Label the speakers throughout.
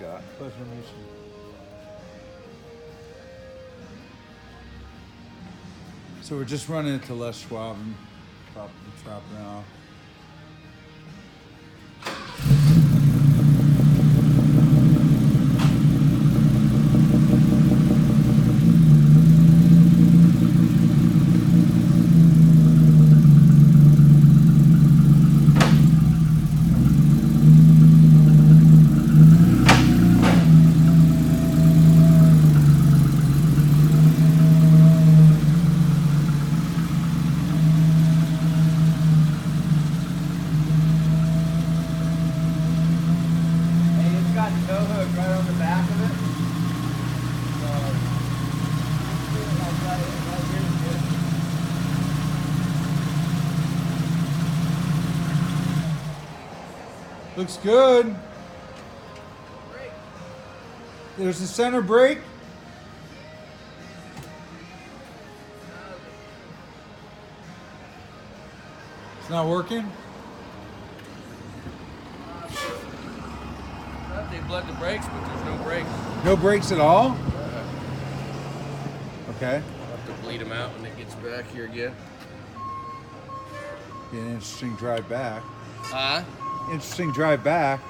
Speaker 1: Scott.
Speaker 2: Pleasure to meet you. So we're just running into Les Schwab and dropping it off. Looks good. There's the center brake. It's not working.
Speaker 3: They bled the brakes, but there's no brakes.
Speaker 2: No brakes at all? Okay.
Speaker 3: I'll have to bleed them out when it gets back here again.
Speaker 2: Be an interesting drive back.
Speaker 3: Huh?
Speaker 2: Interesting drive back.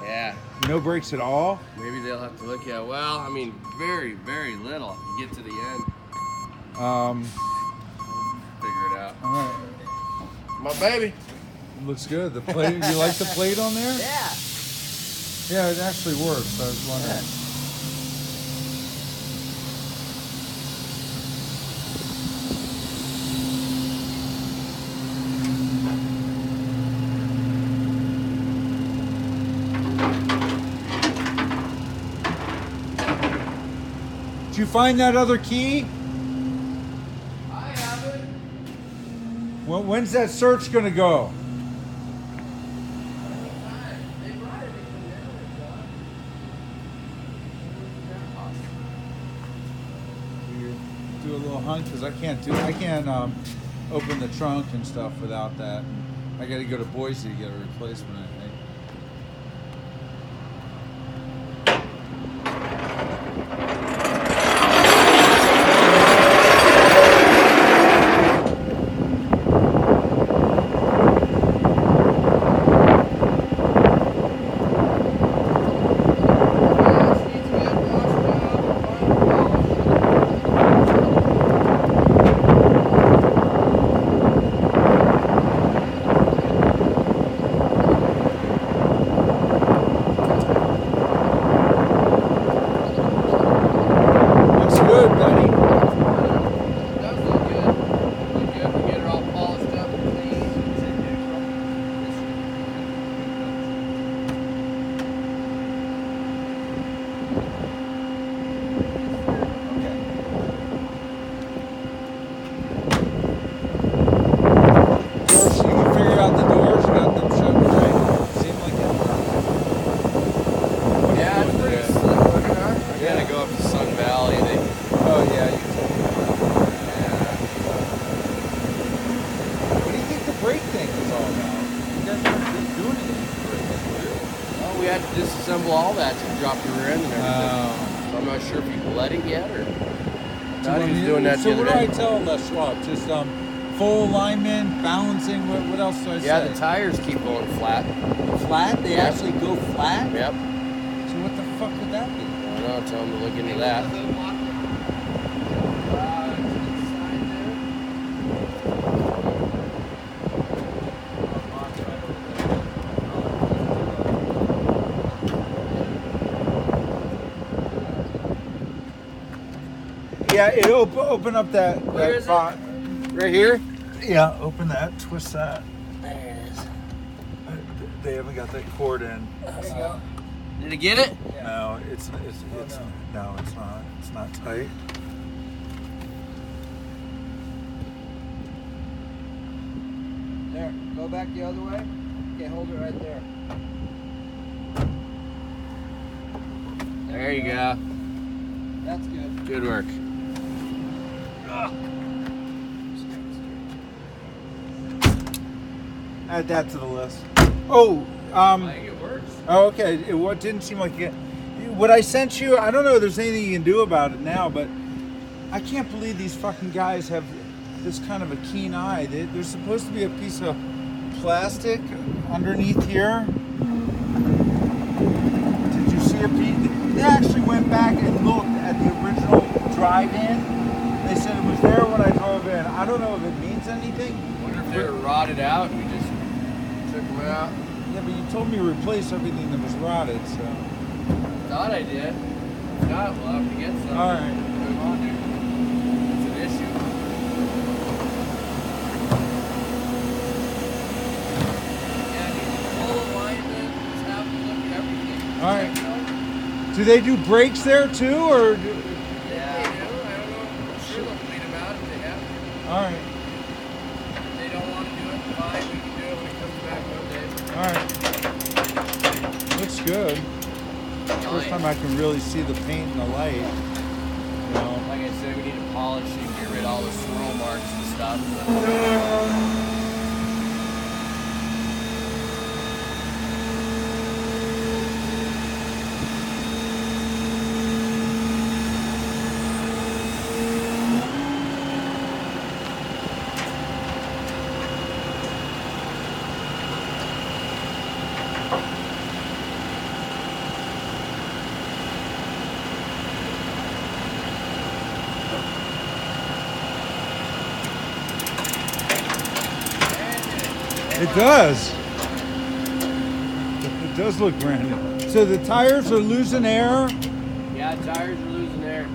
Speaker 3: Yeah.
Speaker 2: No brakes at all?
Speaker 3: Maybe they'll have to look at, well, I mean, very, very little. You get to the end, figure it out.
Speaker 2: All right.
Speaker 3: My baby.
Speaker 2: Looks good. The plate. You like the plate on there?
Speaker 3: Yeah.
Speaker 2: Yeah, it actually works. I was wondering. Did you find that other key?
Speaker 3: I have it.
Speaker 2: When's that search gonna go? Do a little hunt because I can't open the trunk and stuff without that. I got to go to Boise to get a replacement, I think.
Speaker 3: We had to disassemble all that to drop the rear end and everything. So I'm not sure if he bled it yet or not. He was doing that the other
Speaker 2: what do
Speaker 3: day.
Speaker 2: I tell Les Schwab? Just full alignment, balancing. What else do I say?
Speaker 3: Yeah, the tires keep going flat.
Speaker 2: Flat? They actually go flat?
Speaker 3: Yep.
Speaker 2: So what the fuck would that be?
Speaker 3: I don't know. Tell him to look into that.
Speaker 2: Yeah, it open up that.
Speaker 3: Where is it?
Speaker 2: box.
Speaker 3: Right here?
Speaker 2: Yeah, open that, twist that.
Speaker 3: There it is.
Speaker 2: They haven't got that cord in.
Speaker 3: There you go. Did he get it?
Speaker 2: No, it's no, it's not. It's not tight.
Speaker 3: There. Go back the other way. Okay, hold it right there. There you go.
Speaker 2: That's good.
Speaker 3: Good work.
Speaker 2: Add that to the list. Oh,
Speaker 3: I think it works.
Speaker 2: Oh, okay. What didn't seem like it. What I sent you, I don't know if there's anything you can do about it now, but I can't believe these fucking guys have this kind of a keen eye. There's supposed to be a piece of plastic underneath here. Did you see a piece? They actually went back and looked at the original drive-in. They said it was there when I drove in. I don't know if it means anything.
Speaker 3: I wonder if they were rotted out and we just took them out.
Speaker 2: Yeah, but you told me to replace everything that was rotted, so.
Speaker 3: Thought I did. If not, we'll have to get some.
Speaker 2: All right.
Speaker 3: Put them on there. It's an issue. Yeah, I need the full alignment. Just have to look at everything.
Speaker 2: All right.
Speaker 3: Check it out.
Speaker 2: Do they do brakes there too, or?
Speaker 3: Yeah, they do. I don't know. I'm sure they'll clean them out if they have to.
Speaker 2: All right.
Speaker 3: If they don't want to do it, fine. We can do it when it comes back one day.
Speaker 2: All right. Looks good. First time I can really see the paint and the light. You know.
Speaker 3: Like I said, we need to polish it and get rid of all the swirl marks and stuff.
Speaker 2: It does. It does look brand new. So the tires are losing air.
Speaker 3: Yeah, tires are losing air.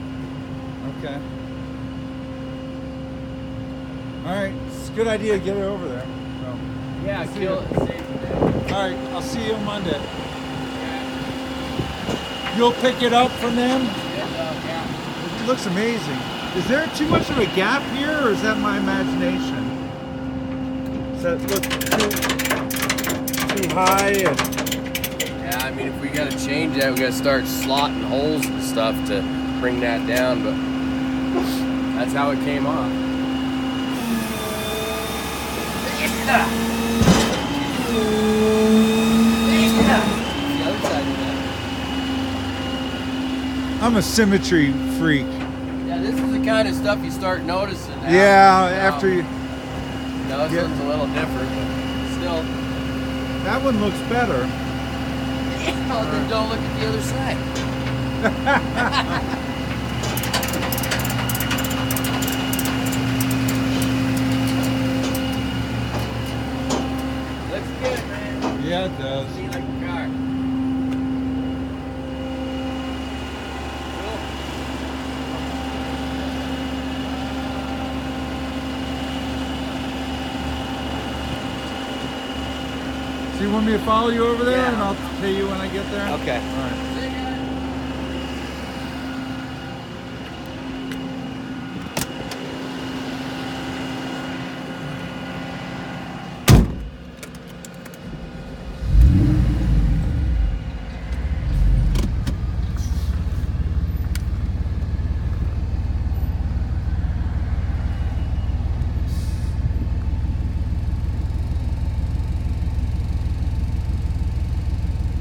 Speaker 2: Okay. All right. It's a good idea to get it over there. So.
Speaker 3: Yeah,
Speaker 2: See
Speaker 3: kill
Speaker 2: you.
Speaker 3: it and save the day.
Speaker 2: All right. I'll see you on Monday. You'll pick it up from them.
Speaker 3: Yeah.
Speaker 2: It looks amazing. Is there too much of a gap here, or is that my imagination? Does that look too high?
Speaker 3: Yeah, I mean, if we gotta change that, we gotta start slotting holes and stuff to bring that down, but that's how it came off. The other side of that.
Speaker 2: I'm a symmetry freak.
Speaker 3: Yeah, this is the kind of stuff you start noticing now.
Speaker 2: Yeah, after you.
Speaker 3: No, this one's a little different, but still.
Speaker 2: That one looks better.
Speaker 3: Well, then don't look at the other side. Looks good, man.
Speaker 2: Yeah, it does.
Speaker 3: See, like a car. Cool.
Speaker 2: So you want me to follow you over there,
Speaker 3: Yeah.
Speaker 2: and I'll pay you when I get there?
Speaker 3: Okay.
Speaker 2: All right.
Speaker 3: See you guys.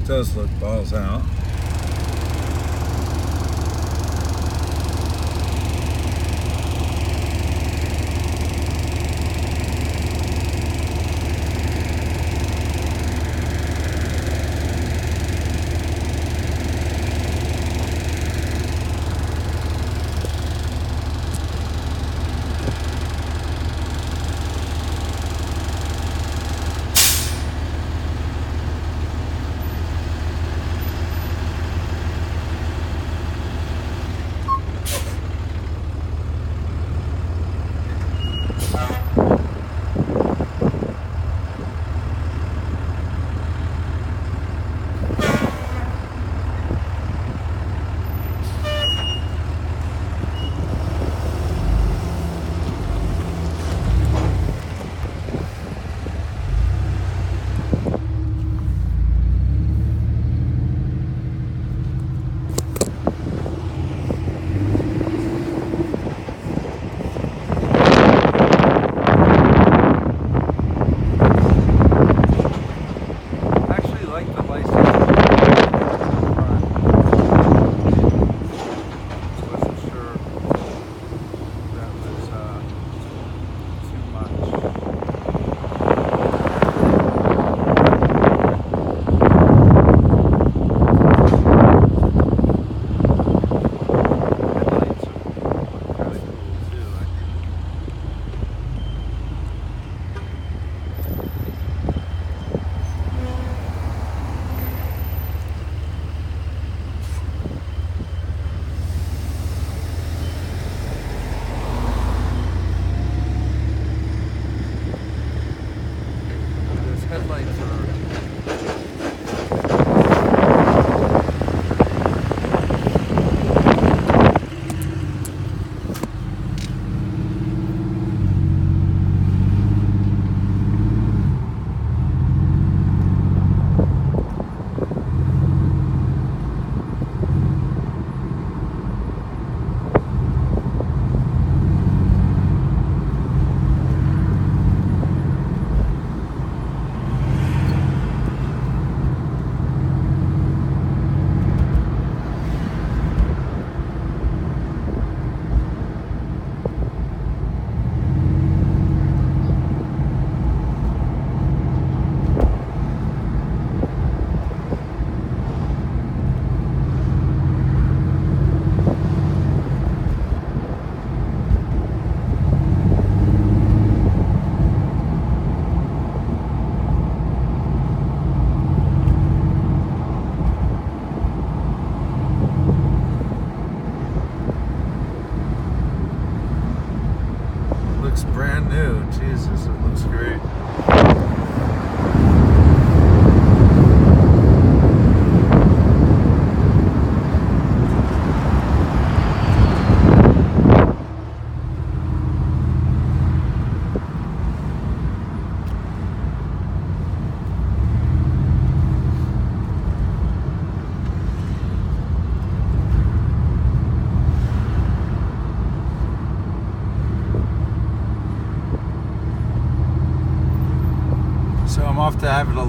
Speaker 2: Does look balls out.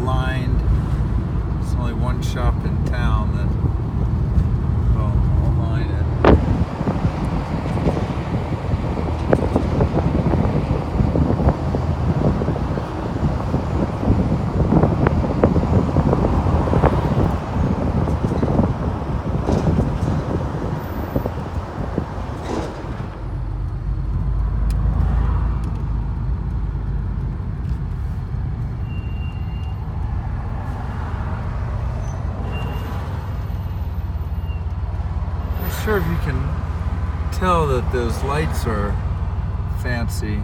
Speaker 2: aligned. There's only one shop in town that will align it. Not sure if you can tell that those lights are fancy.